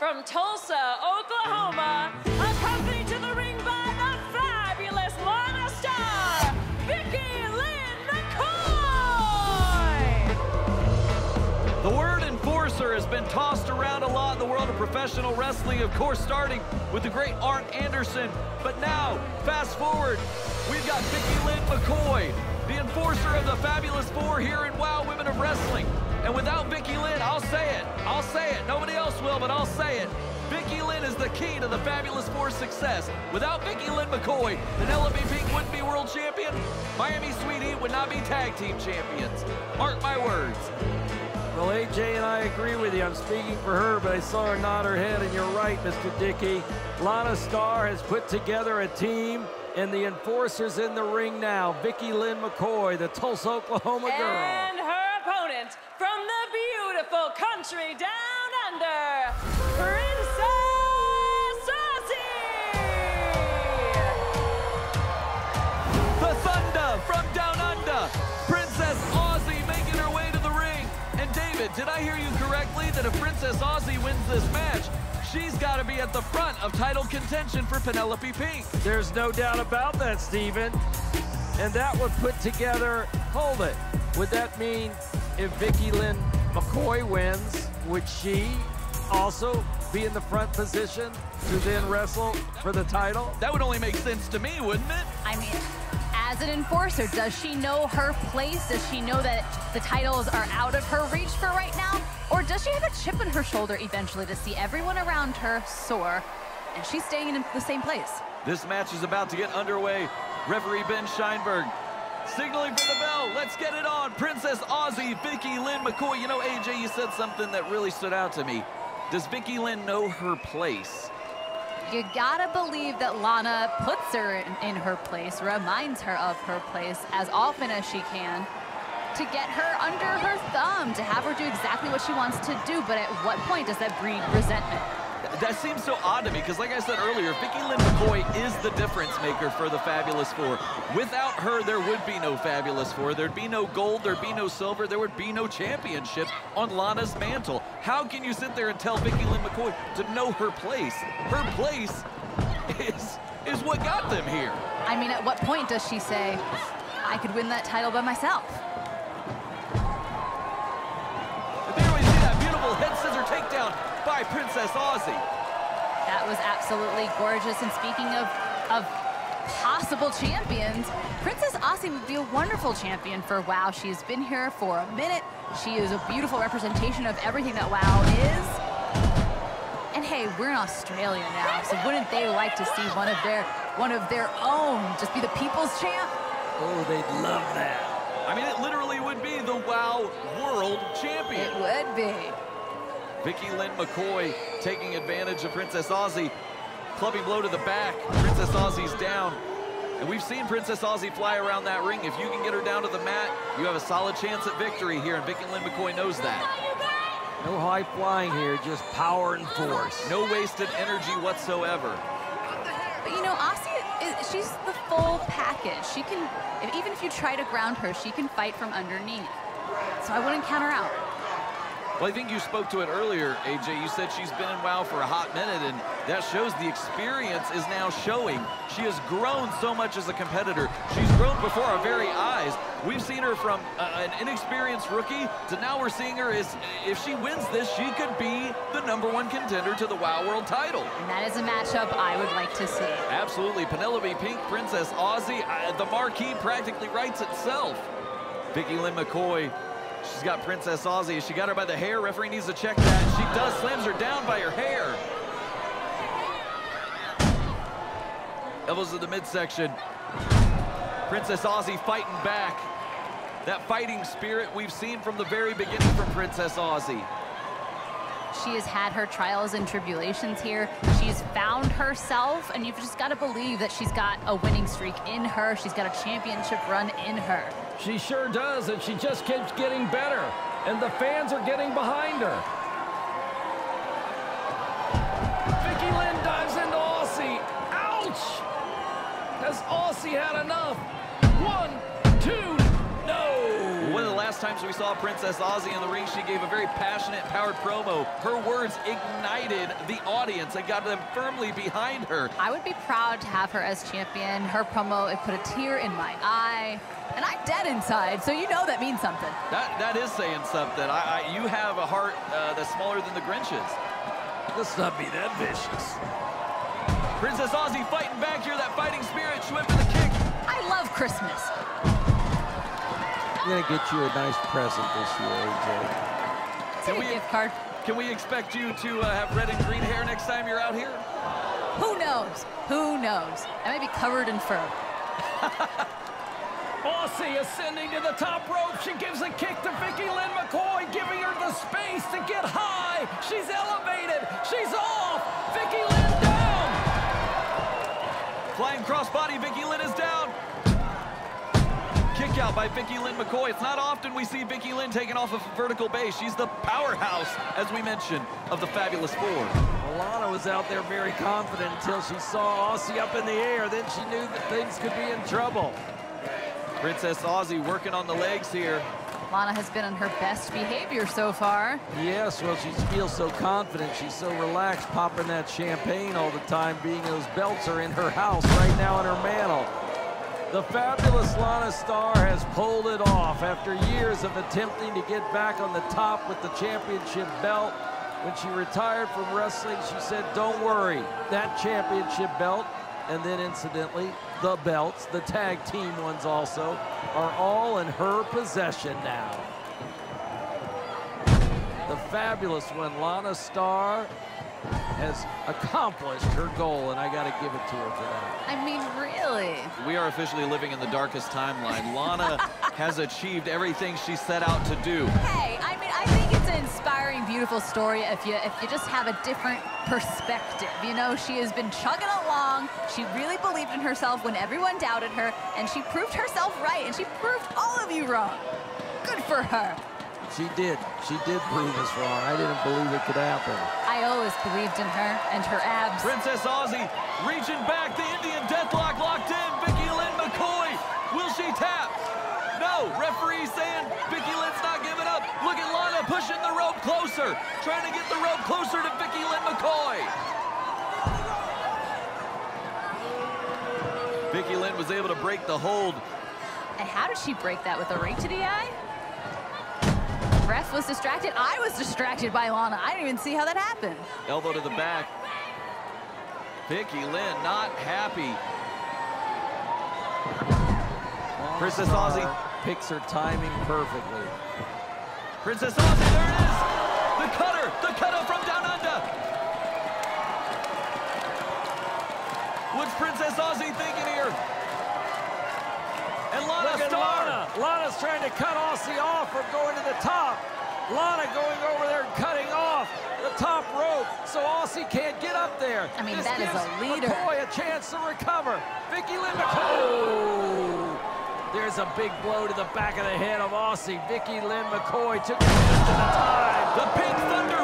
from Tulsa, Oklahoma, accompanied to the ring by the fabulous Lana star, Vickie Lynn McCoy! The word enforcer has been tossed around a lot in the world of professional wrestling, of course starting with the great Arn Anderson. But now, fast forward, we've got Vickie Lynn McCoy, the enforcer of the Fabulous Four here in WOW Women of Wrestling. And without Vickie Lynn, I'll say it, nobody else will, but I'll say it. Vickie Lynn is the key to the Fabulous Four's success. Without Vickie Lynn McCoy, Penelope Pink wouldn't be world champion. Miami Sweet Heat would not be tag team champions. Mark my words. Well, AJ and I agree with you. I'm speaking for her, but I saw her nod her head, and you're right, Mr. Dickey. Lana Starr has put together a team, and the enforcer's in the ring now. Vickie Lynn McCoy, the Tulsa, Oklahoma girl. And her opponent from the beautiful country down under, Princess Aussie! The Thunder from down under, Princess Aussie making her way to the ring. And David, did I hear you correctly that if Princess Aussie wins this match, she's got to be at the front of title contention for Penelope Pink? There's no doubt about that, Steven. And that would put together, hold it, would that mean if Vickie Lynn McCoy wins, would she also be in the front position to then wrestle for the title? That would only make sense to me, wouldn't it? I mean, as an enforcer, does she know her place? Does she know that the titles are out of her reach for right now? Or does she have a chip on her shoulder eventually to see everyone around her soar, and she's staying in the same place? This match is about to get underway. Referee Ben Scheinberg signaling for the bell. Let's get it on. Princess Aussie, Vickie Lynn McCoy. You know, AJ, you said something that really stood out to me. Does Vickie Lynn know her place? You gotta believe that Lana puts her in her place, reminds her of her place as often as she can to get her under her thumb, to have her do exactly what she wants to do. But at what point does that breed resentment? That seems so odd to me because, like I said earlier, Vickie Lynn McCoy is the difference maker for the Fabulous Four. Without her, there would be no Fabulous Four. There'd be no gold, there'd be no silver, there would be no championship on Lana's mantle. How can you sit there and tell Vickie Lynn McCoy to know her place? Her place is what got them here. I mean, at what point does she say, I could win that title by myself? There we see that beautiful head scissor takedown by Princess Aussie. That was absolutely gorgeous. And speaking of possible champions, Princess Aussie would be a wonderful champion for WOW. She's been here for a minute. She is a beautiful representation of everything that WOW is. And hey, we're in Australia now, so wouldn't they like to see one of their own just be the people's champ? Oh, they'd love that. I mean, it literally would be the WOW World Champion. It would be. Vickie Lynn McCoy taking advantage of Princess Aussie. Clubbing blow to the back. Princess Aussie's down. And we've seen Princess Aussie fly around that ring. If you can get her down to the mat, you have a solid chance at victory here, and Vickie Lynn McCoy knows that. No high flying here, just power and force. No wasted energy whatsoever. But you know, Aussie, she's the full package. She can, even if you try to ground her, she can fight from underneath. So I wouldn't count her out. Well, I think you spoke to it earlier, AJ. You said she's been in WOW for a hot minute, and that shows the experience is now showing. She has grown so much as a competitor. She's grown before our very eyes. We've seen her from an inexperienced rookie to now we're seeing her as, if she wins this, she could be the #1 contender to the WOW World title. And that is a matchup I would like to see. Absolutely. Penelope Pink, Princess Aussie, the marquee practically writes itself. Vickie Lynn McCoy. She's got Princess Aussie. She got her by the hair. Referee needs to check that. She does. Slams her down by her hair. Elbows to the midsection. Princess Aussie fighting back. That fighting spirit we've seen from the very beginning from Princess Aussie. She has had her trials and tribulations here. She's found herself, and you've just got to believe that she's got a winning streak in her. She's got a championship run in her. She sure does, and she just keeps getting better. And the fans are getting behind her. Vickie Lynn dives into Aussie. Ouch! Has Aussie had enough? 1, 2, no! One of the last times we saw Princess Aussie in the ring, she gave a very passionate, powered promo. Her words ignited the audience and got them firmly behind her. I would be proud to have her as champion. Her promo, it put a tear in my eye. And I'm dead inside, so you know that means something. That is saying something. You have a heart that's smaller than the Grinch's. Let's not be that vicious. Princess Aussie fighting back here, that fighting spirit. She went for the kick. I love Christmas. I'm gonna get you a nice present this year, AJ. Take a gift card. Can we expect you to have red and green hair next time you're out here? Who knows? Who knows? I may be covered in fur. Aussie ascending to the top rope. She gives a kick to Vickie Lynn McCoy, giving her the space to get high. She's elevated. She's off. Vickie Lynn down. Flying crossbody, Vickie Lynn is down. Kick out by Vickie Lynn McCoy. It's not often we see Vickie Lynn taking off a vertical base. She's the powerhouse, as we mentioned, of the Fabulous Four. Lana was out there very confident until she saw Aussie up in the air. Then she knew that things could be in trouble. Princess Aussie working on the legs here. Lana has been on her best behavior so far. Yes, well, she feels so confident. She's so relaxed, popping that champagne all the time, being those belts are in her house right now in her mantle. The fabulous Lana Star has pulled it off after years of attempting to get back on the top with the championship belt. When she retired from wrestling, she said, don't worry, that championship belt, and then incidentally, the belts, the tag team ones also, are all in her possession now. The fabulous one, Lana Star, has accomplished her goal, and I got to give it to her for that. I mean, really? We are officially living in the darkest timeline. Lana has achieved everything she set out to do. Hey, I mean, I think it's an inspiring, beautiful story if you just have a different perspective. You know, she has been chugging along. She really believed in herself when everyone doubted her, and she proved herself right, and she proved all of you wrong. Good for her. She did. She did prove us wrong. I didn't believe it could happen. I always believed in her and her abs. Princess Aussie reaching back, the Indian deathlock locked in. Vickie Lynn McCoy, will she tap? No, referee saying Vickie Lynn's not giving up. Look at Lana pushing the rope closer, trying to get the rope closer to Vickie Lynn McCoy. Vickie Lynn was able to break the hold. And how did she break that, with a ring to the eye? Ref was distracted. I was distracted by Lana. I didn't even see how that happened. Elbow to the back. Vickie Lynn not happy. Princess Aussie picks her timing perfectly. Princess Aussie, there it is! The cutter from down under! What's Princess Aussie thinking here? And Lana Star! Lana's trying to cut Aussie off from going to the top. Lana going over there and cutting off the top rope so Aussie can't get up there. I mean, this that is gives a leader. McCoy a chance to recover. Vickie Lynn McCoy. There's a big blow to the back of the head of Aussie. Vickie Lynn McCoy took it just in the time. The Pink Thunder